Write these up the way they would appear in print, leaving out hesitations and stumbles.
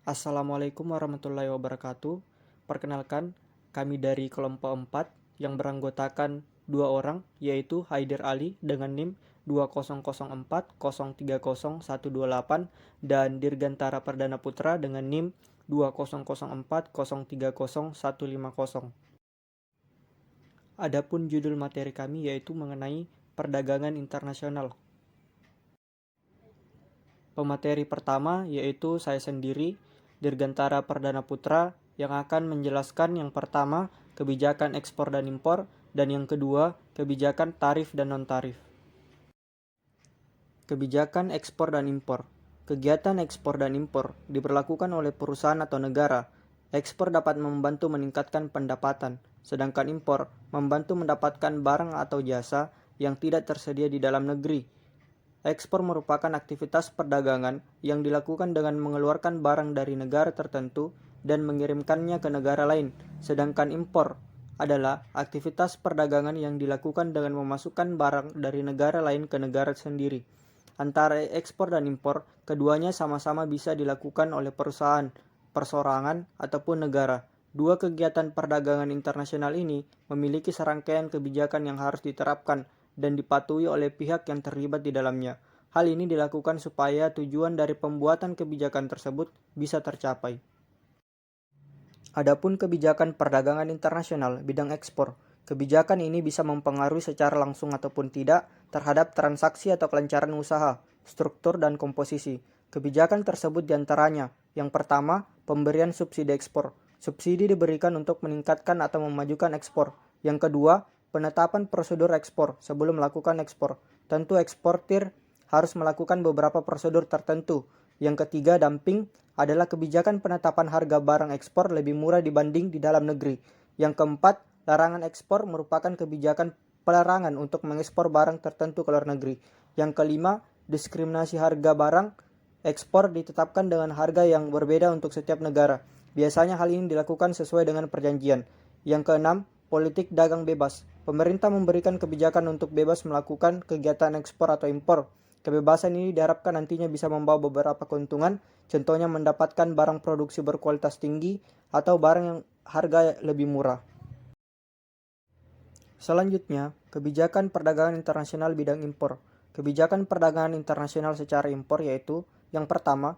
Assalamualaikum warahmatullahi wabarakatuh. Perkenalkan, kami dari kelompok 4 yang beranggotakan dua orang, yaitu Haider Ali dengan NIM 2004030128 dan Dirgantara Perdana Putra dengan NIM 2004030150. Adapun judul materi kami yaitu mengenai perdagangan internasional. Pemateri pertama yaitu saya sendiri, Dirgantara Perdana Putra, yang akan menjelaskan yang pertama kebijakan ekspor dan impor, dan yang kedua kebijakan tarif dan non-tarif. Kebijakan ekspor dan impor. Kegiatan ekspor dan impor diberlakukan oleh perusahaan atau negara. Ekspor dapat membantu meningkatkan pendapatan, sedangkan impor membantu mendapatkan barang atau jasa yang tidak tersedia di dalam negeri. Ekspor merupakan aktivitas perdagangan yang dilakukan dengan mengeluarkan barang dari negara tertentu dan mengirimkannya ke negara lain, sedangkan impor adalah aktivitas perdagangan yang dilakukan dengan memasukkan barang dari negara lain ke negara sendiri. Antara ekspor dan impor, keduanya sama-sama bisa dilakukan oleh perusahaan, perseorangan, ataupun negara. Dua kegiatan perdagangan internasional ini memiliki serangkaian kebijakan yang harus diterapkan dan dipatuhi oleh pihak yang terlibat di dalamnya. Hal ini dilakukan supaya tujuan dari pembuatan kebijakan tersebut bisa tercapai. Adapun kebijakan perdagangan internasional bidang ekspor, kebijakan ini bisa mempengaruhi secara langsung ataupun tidak terhadap transaksi atau kelancaran usaha, struktur, dan komposisi. Kebijakan tersebut diantaranya, yang pertama, pemberian subsidi ekspor. Subsidi diberikan untuk meningkatkan atau memajukan ekspor. Yang kedua, penetapan prosedur ekspor sebelum melakukan ekspor. Tentu eksportir harus melakukan beberapa prosedur tertentu. Yang ketiga, dumping adalah kebijakan penetapan harga barang ekspor lebih murah dibanding di dalam negeri. Yang keempat, larangan ekspor merupakan kebijakan pelarangan untuk mengekspor barang tertentu ke luar negeri. Yang kelima, diskriminasi harga barang ekspor ditetapkan dengan harga yang berbeda untuk setiap negara. Biasanya hal ini dilakukan sesuai dengan perjanjian. Yang keenam, politik dagang bebas. Pemerintah memberikan kebijakan untuk bebas melakukan kegiatan ekspor atau impor. Kebebasan ini diharapkan nantinya bisa membawa beberapa keuntungan, contohnya mendapatkan barang produksi berkualitas tinggi atau barang yang harga lebih murah. Selanjutnya, kebijakan perdagangan internasional bidang impor. Kebijakan perdagangan internasional secara impor yaitu yang pertama,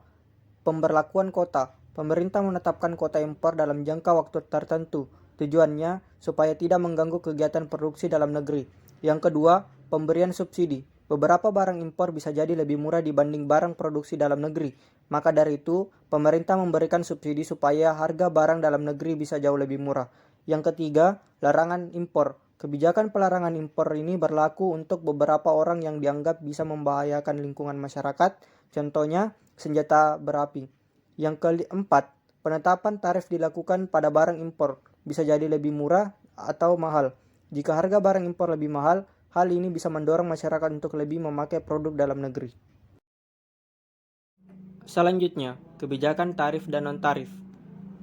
pemberlakuan kota. Pemerintah menetapkan kota impor dalam jangka waktu tertentu. Tujuannya supaya tidak mengganggu kegiatan produksi dalam negeri. Yang kedua, pemberian subsidi. Beberapa barang impor bisa jadi lebih murah dibanding barang produksi dalam negeri. Maka dari itu, pemerintah memberikan subsidi supaya harga barang dalam negeri bisa jauh lebih murah. Yang ketiga, larangan impor. Kebijakan pelarangan impor ini berlaku untuk beberapa orang yang dianggap bisa membahayakan lingkungan masyarakat, contohnya senjata berapi. Yang keempat, penetapan tarif dilakukan pada barang impor, bisa jadi lebih murah atau mahal. Jika harga barang impor lebih mahal, hal ini bisa mendorong masyarakat untuk lebih memakai produk dalam negeri. Selanjutnya, kebijakan tarif dan non-tarif.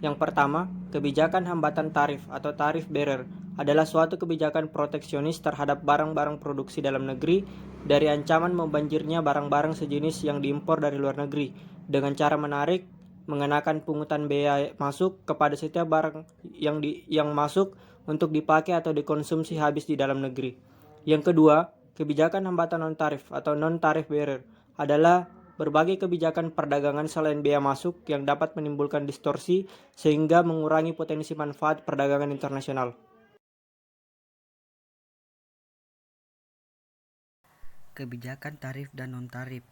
Yang pertama, kebijakan hambatan tarif atau tarif barrier adalah suatu kebijakan proteksionis terhadap barang-barang produksi dalam negeri dari ancaman membanjirnya barang-barang sejenis yang diimpor dari luar negeri dengan cara menarik, mengenakan pungutan bea masuk kepada setiap barang yang masuk untuk dipakai atau dikonsumsi habis di dalam negeri. Yang kedua, kebijakan hambatan non-tarif atau non-tarif barrier adalah berbagai kebijakan perdagangan selain bea masuk yang dapat menimbulkan distorsi sehingga mengurangi potensi manfaat perdagangan internasional. Kebijakan tarif dan non-tarif.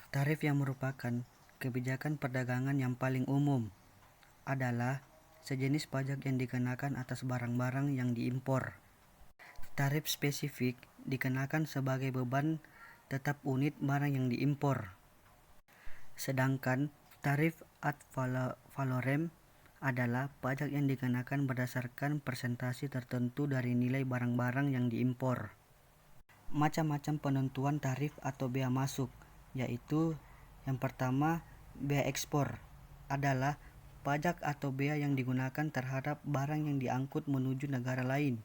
Tarif yang merupakan kebijakan perdagangan yang paling umum adalah sejenis pajak yang dikenakan atas barang-barang yang diimpor. Tarif spesifik dikenakan sebagai beban tetap unit barang yang diimpor. Sedangkan tarif ad valorem adalah pajak yang dikenakan berdasarkan persentase tertentu dari nilai barang-barang yang diimpor. Macam-macam penentuan tarif atau bea masuk, yaitu yang pertama, bea ekspor adalah pajak atau bea yang digunakan terhadap barang yang diangkut menuju negara lain.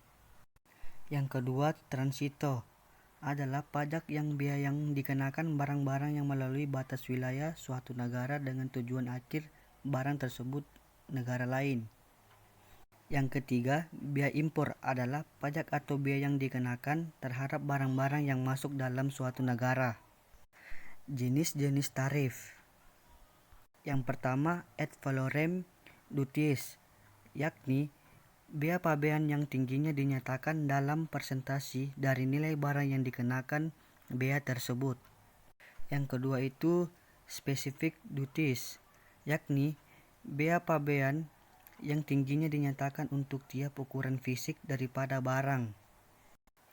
Yang kedua, transito adalah pajak biaya yang dikenakan barang-barang yang melalui batas wilayah suatu negara dengan tujuan akhir barang tersebut negara lain. Yang ketiga, biaya impor adalah pajak atau biaya yang dikenakan terhadap barang-barang yang masuk dalam suatu negara. Jenis-jenis tarif. Yang pertama, ad valorem duties, yakni biaya pabean yang tingginya dinyatakan dalam persentase dari nilai barang yang dikenakan biaya tersebut. Yang kedua itu specific duties, yakni biaya pabean yang tingginya dinyatakan untuk tiap ukuran fisik daripada barang.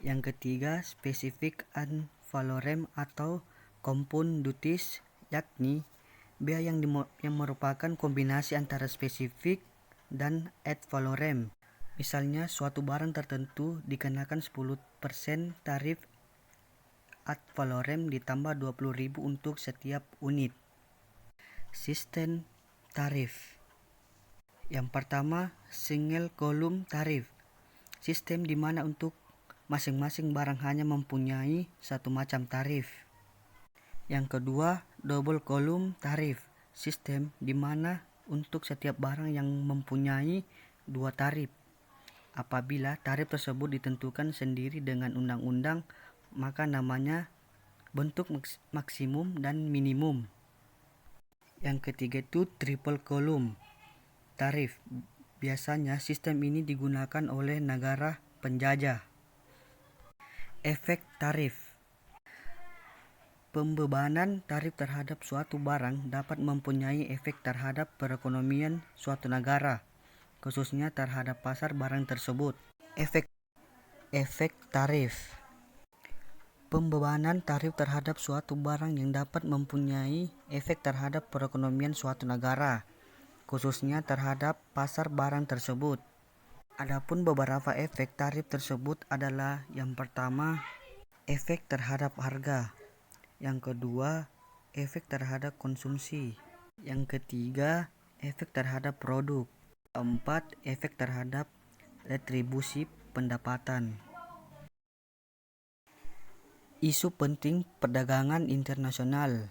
Yang ketiga, specific ad valorem atau compound duties, yakni biaya yang merupakan kombinasi antara spesifik dan ad valorem. Misalnya, suatu barang tertentu dikenakan 10% tarif ad valorem ditambah 20.000 untuk setiap unit. Sistem tarif. Yang pertama, single column tarif. Sistem di mana untuk masing-masing barang hanya mempunyai satu macam tarif. Yang kedua, double column tarif. Sistem di mana untuk setiap barang yang mempunyai dua tarif. Apabila tarif tersebut ditentukan sendiri dengan undang-undang, maka namanya bentuk maksimum dan minimum. Yang ketiga itu triple column tarif. Biasanya sistem ini digunakan oleh negara penjajah. Efek tarif. Pembebanan tarif terhadap suatu barang dapat mempunyai efek terhadap perekonomian suatu negara, khususnya terhadap pasar barang tersebut. Efek tarif. Pembebanan tarif terhadap suatu barang yang dapat mempunyai efek terhadap perekonomian suatu negara, khususnya terhadap pasar barang tersebut. Adapun beberapa efek tarif tersebut adalah yang pertama, efek terhadap harga. Yang kedua, efek terhadap konsumsi. Yang ketiga, efek terhadap produk. Keempat, efek terhadap retribusi pendapatan. Isu penting perdagangan internasional.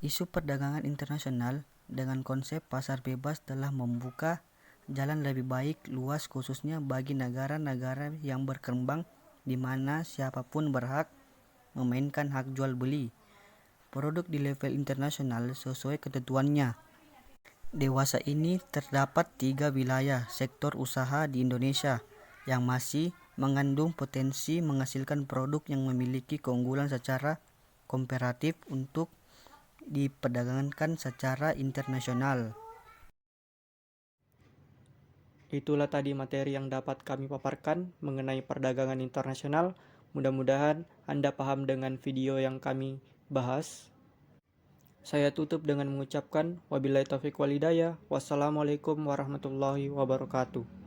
Isu perdagangan internasional dengan konsep pasar bebas telah membuka jalan lebih baik luas khususnya bagi negara-negara yang berkembang di mana siapapun berhak memainkan hak jual beli produk di level internasional sesuai ketentuannya. Dewasa ini terdapat 3 wilayah sektor usaha di Indonesia yang masih mengandung potensi menghasilkan produk yang memiliki keunggulan secara komparatif untuk diperdagangkan secara internasional. Itulah tadi materi yang dapat kami paparkan mengenai perdagangan internasional. Mudah-mudahan Anda paham dengan video yang kami bahas. Saya tutup dengan mengucapkan wabillahi taufiq wal hidayah. Wassalamualaikum warahmatullahi wabarakatuh.